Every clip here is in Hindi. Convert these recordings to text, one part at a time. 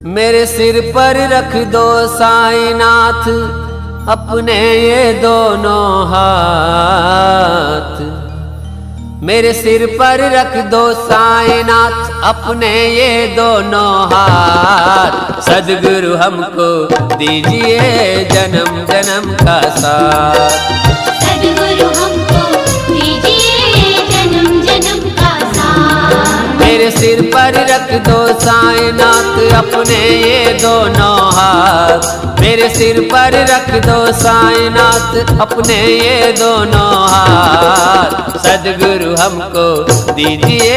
मेरे सिर पर रख दो साईनाथ अपने ये दोनों हाथ। मेरे सिर पर रख दो साईनाथ अपने ये दोनों हाथ। सद्गुरु हमको दीजिए जन्म जन्म का साथ। सद्गुरु हमको दीजिए जन्म जन्म का साथ। मेरे सिर पर रख दो साईनाथ अपने ये दोनों हाथ। मेरे सिर पर रख दो साईनाथ अपने ये दोनों हाथ। सद्गुरु हमको दीजिए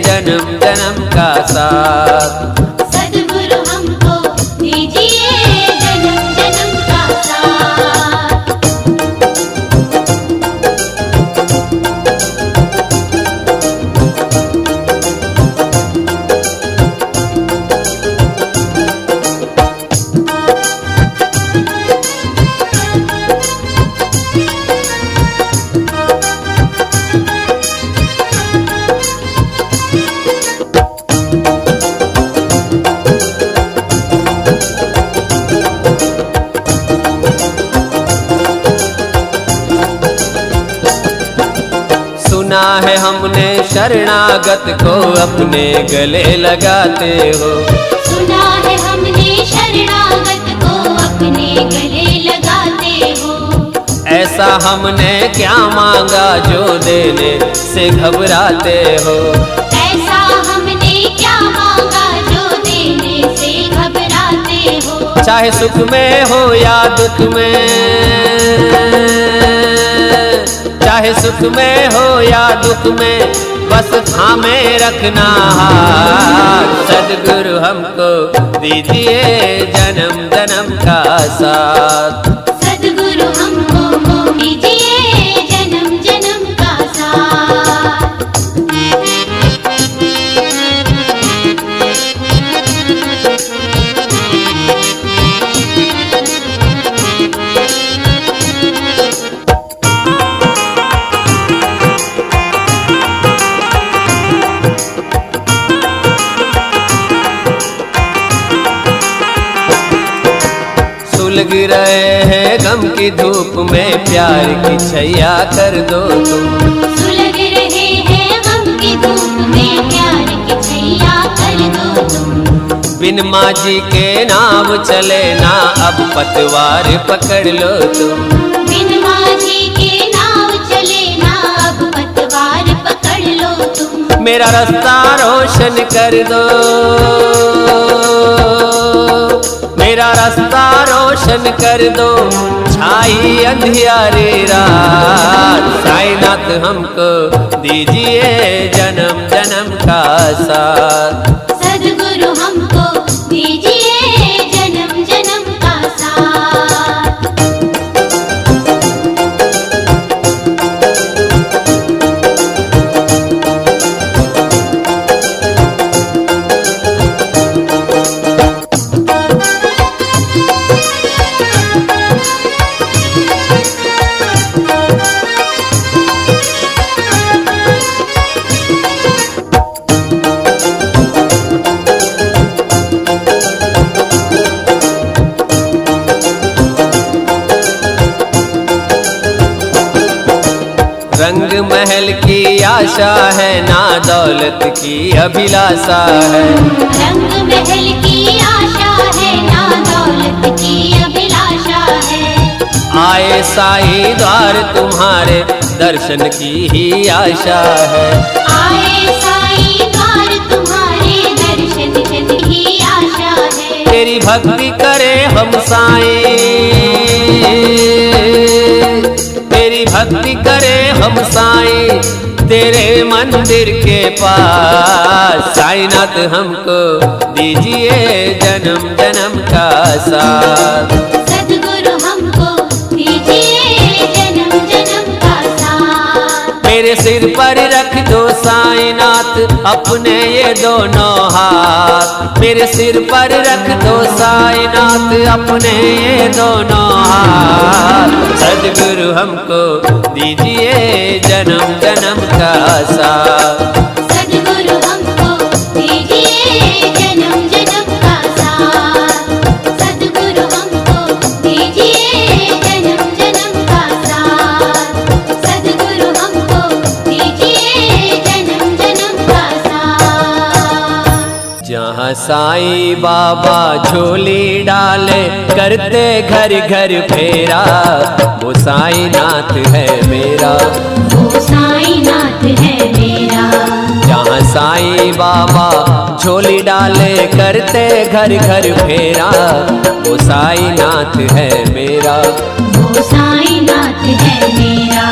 जन्म जन्म का साथ। सद्गुरु हमको दीजिए जन्म जन्म का साथ। सुना है हमने शरणागत को अपने गले लगाते हो। सुना है हमने शरणागत को अपने गले लगाते हो। ऐसा हमने क्या मांगा जो देने से घबराते हो। ऐसा हमने क्या मांगा जो देने से घबराते हो। चाहे सुख में हो या दुख में, चाहे सुख में हो या दुख में, बस थामे रखना हाथ। सद्गुरु हमको दीजिए जन्म जन्म का साथ। सद्गुरु हमको दीजिए जन्म जन्म का साथ। सुलग रहे हैं गम की धूप में, प्यार की छैया कर दो तुम। सुलग रहे हैं गम की धूप में, प्यार की छैया कर दो तुम। बिन माझी के नाव चले ना अब पतवार पकड़ लो तुम। बिन माझी के नाव चले ना अब पतवार पकड़ लो तुम। मेरा रास्ता रोशन कर दो, मेरा रास्ता रोशन कर दो, छाई अंधियारी रात। साईनाथ हमको दीजिए जन्म जन्म का साथ। सद्गुरु हमको दीजिए जन्म जन्म का साथ। रंग महल की आशा है ना दौलत की अभिलाषा है। रंग महल की आशा है ना दौलत की अभिलाषा है। आए साईं द्वार तुम्हारे दर्शन की ही आशा है। आए साईं द्वार तुम्हारे दर्शन की ही आशा है। तेरी भक्ति करे हम साईं, तेरी भक्ति करे हम साईं तेरे मंदिर के पास। साईनाथ हमको दीजिए जन्म जन्म का साथ। सद्गुरु हमको दीजिए जन्म जन्म का साथ। मेरे सिर पर रख दो साईनाथ अपने ये दोनों हाथ। मेरे सिर पर रख दो साईनाथ अपने ये दोनों हाथ। सद्गुरु हमको दीजिए जन्म जन्म का साथ। सद्गुरु हमको दीजिए जन्म जन्म का साथ। साईं बाबा झोली डाले करते घर घर फेरा, वो साईं नाथ है मेरा, वो साईं नाथ है मेरा। जहाँ साईं बाबा झोली डाले करते घर घर फेरा, वो साईं नाथ है मेरा, वो साईं नाथ है मेरा।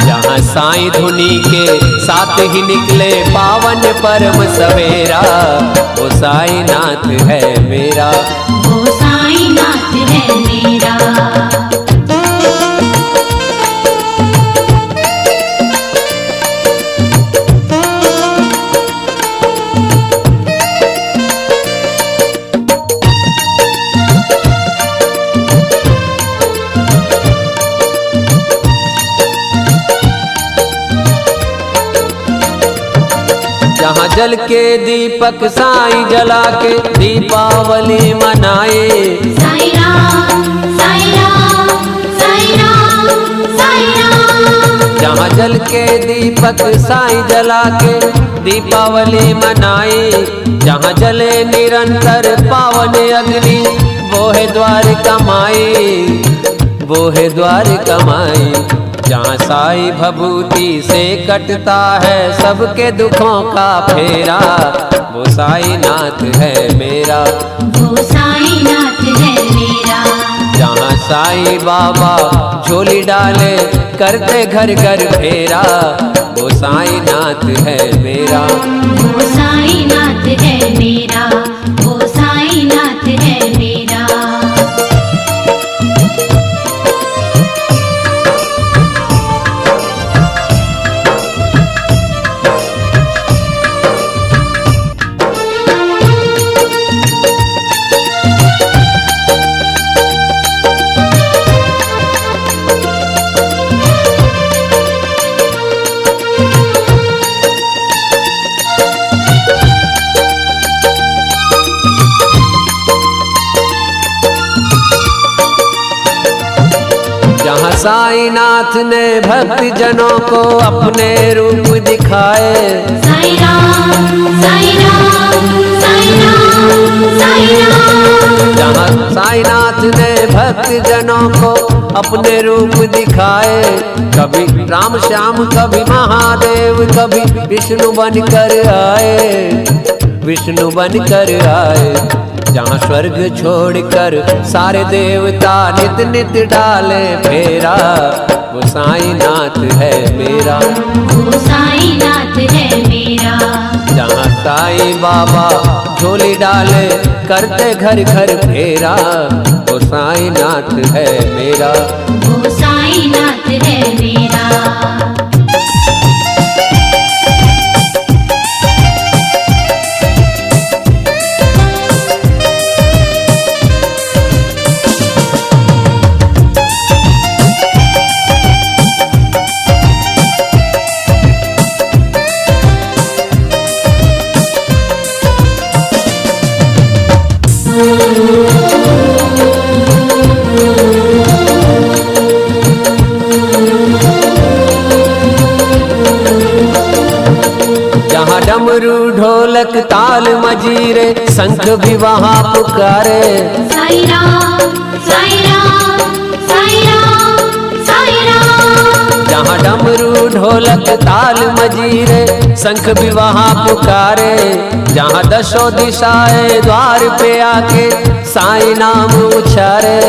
जहाँ साईं धुनी के साथ ही निकले पावन परम सवेरा, वो साईं नाथ है मेरा, वो साईं नाथ है मेरा। जहाँ जल के दीपक साईं जला के दीपावली मनाए, साईं राम साईं राम साईं राम साईं राम। जहाँ जल के दीपक साईं जला के दीपावली मनाए, जहाँ जले निरंतर पावन अग्नि, वो है द्वार कमाई, वो है द्वार कमाई। जहाँ साईं भभूति से कटता है सबके दुखों का फेरा, वो साईं नाथ है मेरा, वो साईं नाथ है मेरा। जहाँ साईं बाबा झोली डाले करते घर घर फेरा, वो साईं नाथ है मेरा, वो साईं नाथ है मेरा, वो साईं नाथ है मेरा। जहाँ साईं नाथ ने भक्त जनों को अपने रूप दिखाए, साईं राम साईं राम साईं राम साईं राम। जहाँ साईं नाथ ने भक्त जनों को अपने रूप दिखाए, कभी राम श्याम कभी महादेव कभी विष्णु बनकर आए, विष्णु बनकर आए। जहाँ स्वर्ग छोड़कर सारे देवता नित नित डाले फेरा, वो साईं नाथ है मेरा, वो साईं नाथ है मेरा। जहाँ साईं बाबा झोली डाले करते घर घर फेरा, वो साईं नाथ है मेरा, वो साईं नाथ है मेरा। जहाँ डमरू ढोलक ताल मजीरे शंख भी वहाँ पुकारे, साईं राम साईं राम साईं राम साईं राम। जहाँ डमरू ढोलक ताल मजीरे शंख भी वहाँ पुकारे, जहाँ दशों दिशाएं द्वार पे आके साईं नाम उचारे,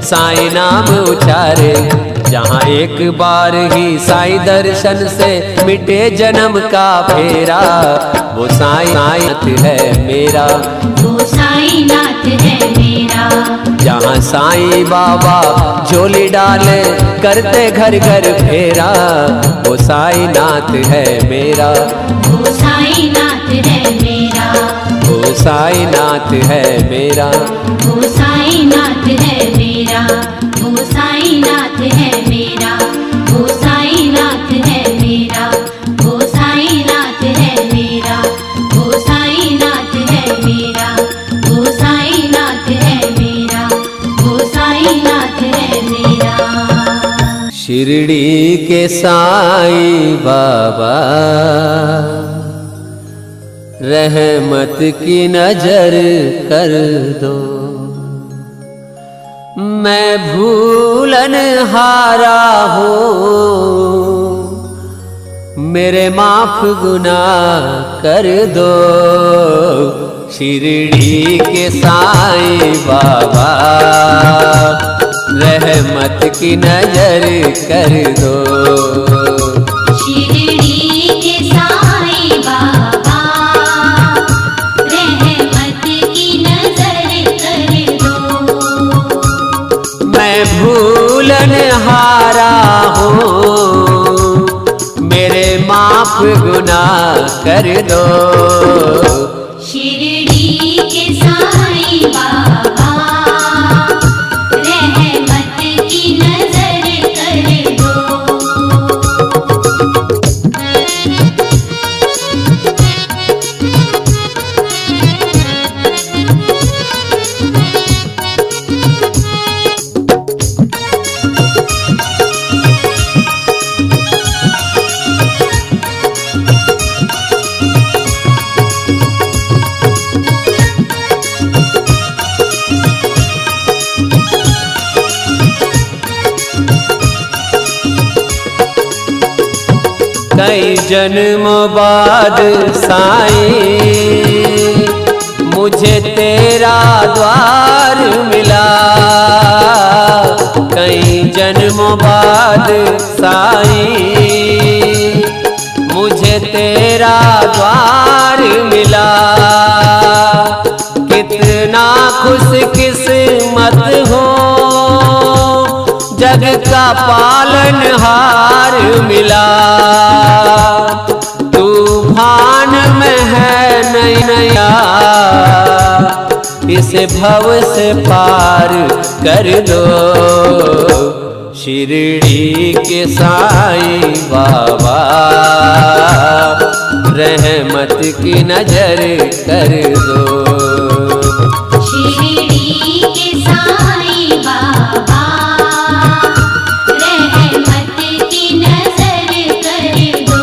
साईं नाम उचारे। जहाँ एक बार ही साईं दर्शन से मिटे जन्म का फेरा, वो साईं नाथ है मेरा, वो साईं नाथ है मेरा। जहाँ साईं बाबा झोली डाले करते घर घर फेरा, वो साईं नाथ है मेरा, वो साईं नाथ है मेरा, वो साईं नाथ है मेरा, वो साईं नाथ है मेरा, वो साईं नाथ है मेरा, वो साईं नाथ है मेरा, वो साईं नाथ है मेरा, वो साईं नाथ है मेरा, वो साईं नाथ है मेरा, वो साईं नाथ है मेरा। शिरडी के साईं बाबा रहमत की नजर कर दो। मैं भूलन हारा हूँ, मेरे माफ गुनाह कर दो। शिरडी के साईं बाबा रहमत की नजर कर दो। शिरडी के साईं बाबा रहमत की नजर कर दो। मैं भूलन हारा हूँ, मेरे माफ गुनाह कर दो। शिरडी के साईं बाबा रहमत की नजर कर दो। कई जन्म बाद साईं मुझे तेरा द्वार मिला। कई जन्म बाद साईं मुझे तेरा द्वार मिला। कितना खुश किस्मत हो, जग का पालनहार मिला। तूफान में है नैया, इसे भव से पार कर दो। शिरडी के साईं बाबा रहमत की नजर कर दो। शिरडी के साईं बाबा रहमत की नजर कर दो।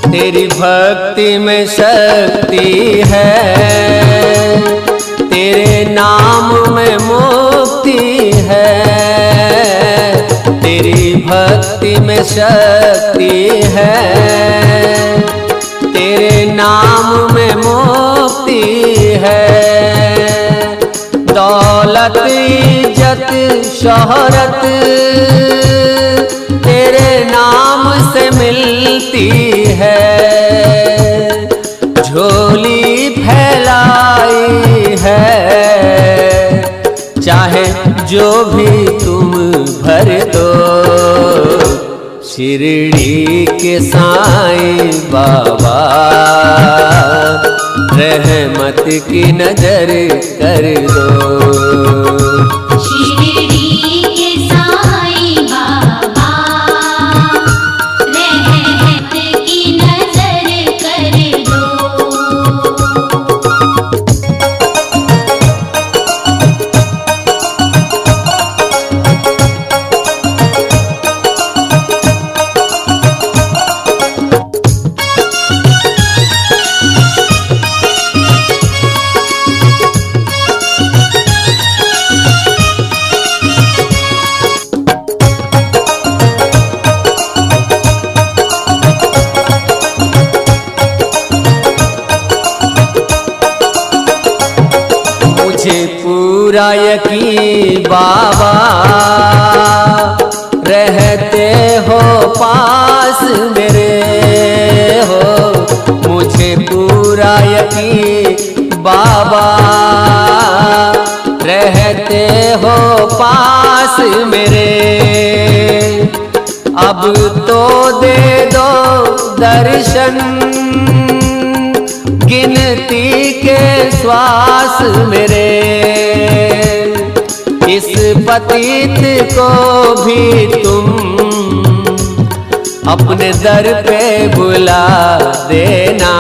तेरी भक्ति में शक्ति है, तेरे नाम में मुक्ति है। तेरी भक्ति में शक्ति है, तेरे नाम में मुक्ति है। दौलत इज्जत शोहरत तेरे नाम से मिलती है। झोली फैलाई है, चाहे जो भी तुम भर दो। शिरडी के साईं बाबा रहमत की नजर कर दो। शिरडी के साईं बाबा रहमत की नजर कर दो। मुझे पूरा यकीन बाबा रहते हो पास मेरे हो। मुझे पूरा यकीन बाबा हो पास मेरे, अब तो दे दो दर्शन, गिनती के श्वास मेरे, इस पतित को भी तुम अपने दर पे बुला देना।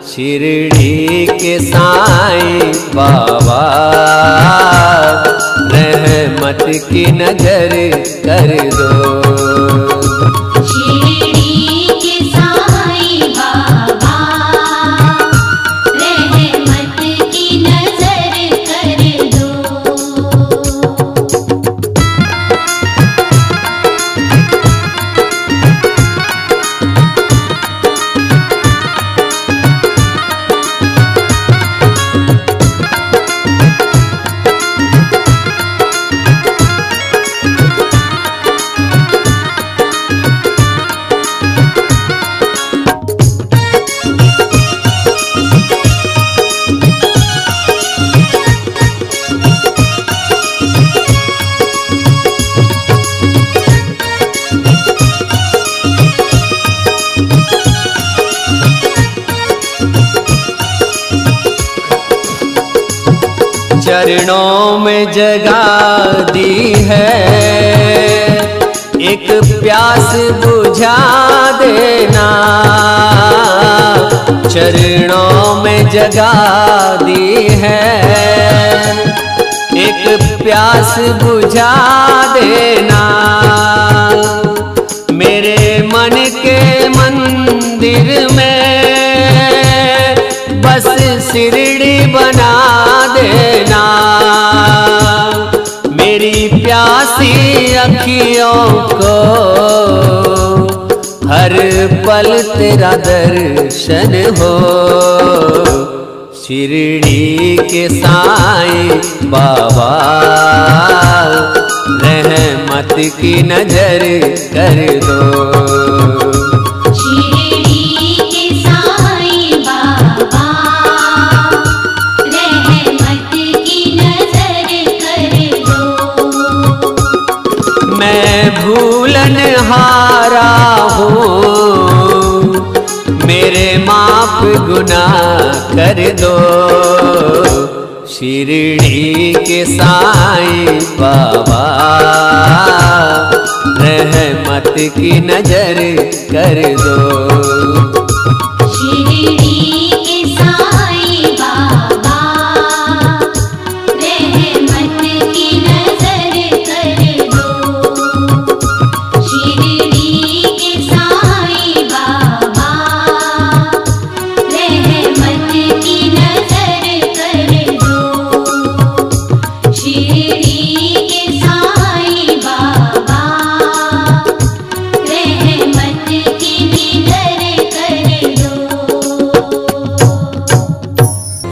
शिरडी के साईं बाबा रहमत की नजर कर दो। शिरडी के साईं बाबा रहमत की नजर कर दो। चरणों में जगा दी है, एक प्यास बुझा देना। चरणों में जगा दी है, एक प्यास बुझा देना। मेरे मन के मंदिर में बस शिरडी बना देना। मेरी प्यासी अखियों को हर पल तेरा दर्शन हो। शिरडी के साईं बाबा रहमत की नजर कर दो। शिरडी के साईं बाबा रहमत की नजर कर दो। मैं भूलनहारा हूँ, मेरे माफ गुनाह कर दो। शिरडी के साईं बाबा रहमत की नजर कर दो। शिरडी के साईं बाबा रहमत की नजर कर दो। शिरडी के साईं बाबा रहमत की नजर कर दो। शिरडी के साईं बाबा रहमत की नजर कर दो।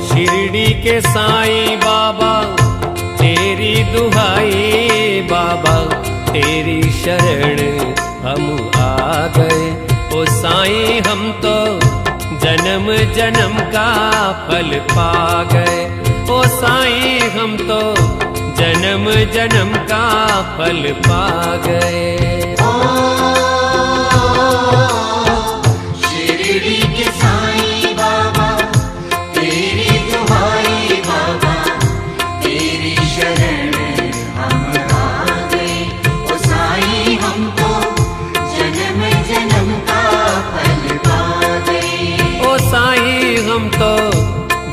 शिरडी के साईं बाबा तेरी दुहाई, बाबा तेरी शरण हम आ गए। ओ साईं हम तो जन्म जन्म का फल पा गए। ओ साईं हम तो जन्म जन्म का फल पा गए। शिरडी के साईं बाबा तेरी दुहाई, बाबा तेरी शरण हम आ गए। ओ साईं हम तो जन्म जन्म का फल पा गए। ओ साईं हम तो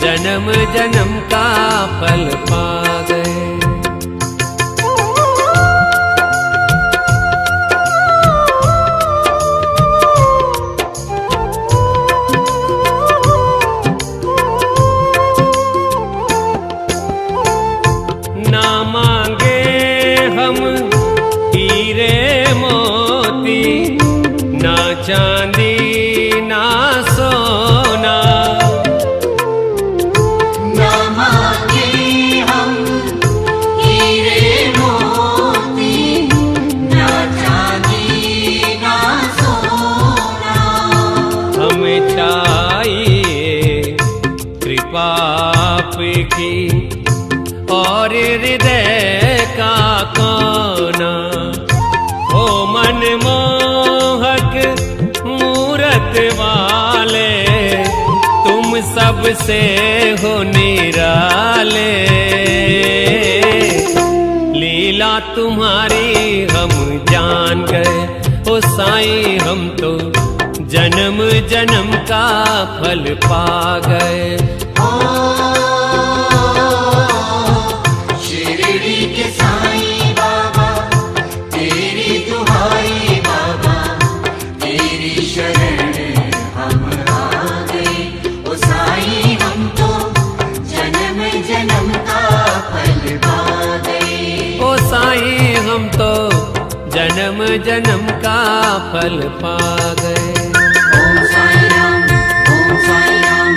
जन्म जन्म का फल पा गए। ना मांगे हम हीरे मोती, ना चांदी ना सोना। ना मांगे हम हीरे मोती, ना चांदी ना सोना। हमें चाहिए कृपा आपकी और हृदय का कोना, हो मनमोहक मूरत वाले, तुम सबसे हो निराले। लीला तुम्हारी हम जान गए, ओ साईं हम तो जन्म जन्म का फल पा गए। शिरडी के साईं बाबा तेरी दुहाई बाबा, तेरी शरण हम आ गए। ओ साईं हम तो जन्म जन्म का फल पा गए। ओ साईं हम तो जन्म जन्म का फल पा गए। ओम साईं राम, ओम साईं राम,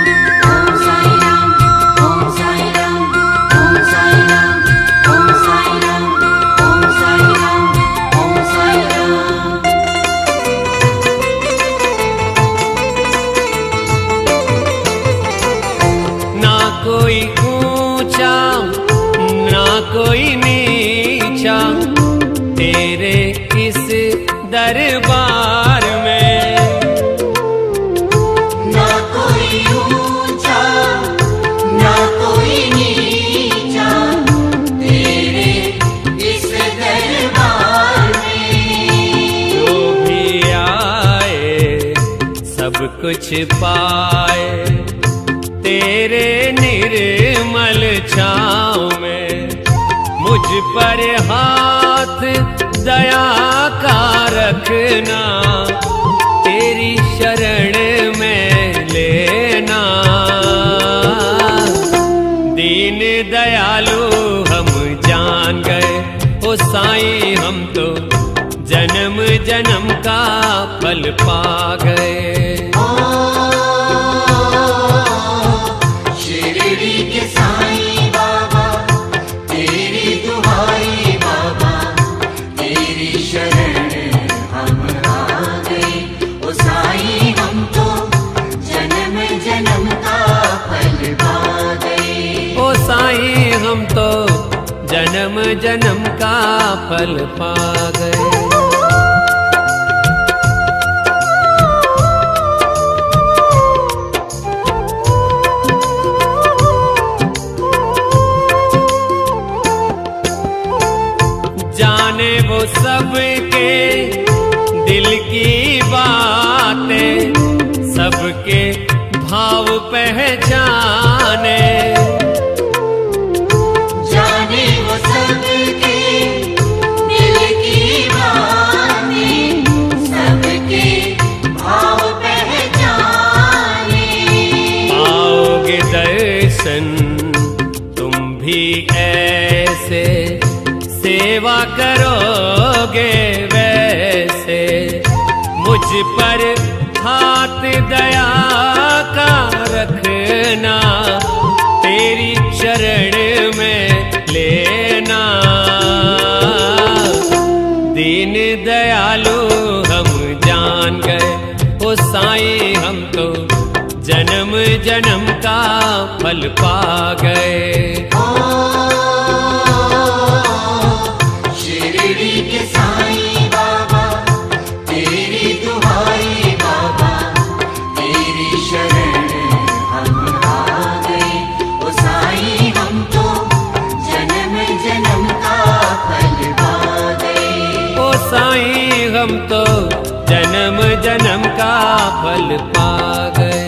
ओम साईं राम, ओम साईं राम, ओम साईं राम, ओम साईं राम, ओम साईं राम, ओम साईं राम। ना कोई ऊंचा ना कोई नीचा, तेरे इस दरबार में। ना कोई ऊंचा ना कोई नीचा, तेरे इस दरबार में। जो भी आए सब कुछ पाए, तेरे निर्मल छाँव में। मुझ पर हाथ दया का रखना, तेरी शरण में लेना। दीन दयालु हम जान गए, ओ साईं हम तो जन्म जन्म का फल पा गए। शिरडी के साईं बाबा तेरी दुहाई बाबा, तेरी शरण हम आ गए। ओ साईं हम तो जन्म जन्म का फल पा गए। ओ साईं हम तो जन्म जन्म का फल पा गए। जाने वो सबके दिल की बातें, सबके भाव पहचाने। जाने वो सबके दिल की बातें, सबके भाव पहचाने। पाओगे दर्शन तुम भी ऐसे, सेवा करोगे वैसे। मुझ पर हाथ दया का रखना, तेरी शरण में लेना। दीन दयालु हम जान गए, ओ साईं हम तो जन्म जन्म का फल पा गए। शिरडी के साईं बाबा तेरी दुहाई बाबा, तेरी शरण हम आ गए। ओ साईं हम तो जन्म जन्म का फल पा गए। ओ साईं हम तो जन्म जन्म का फल पा गए।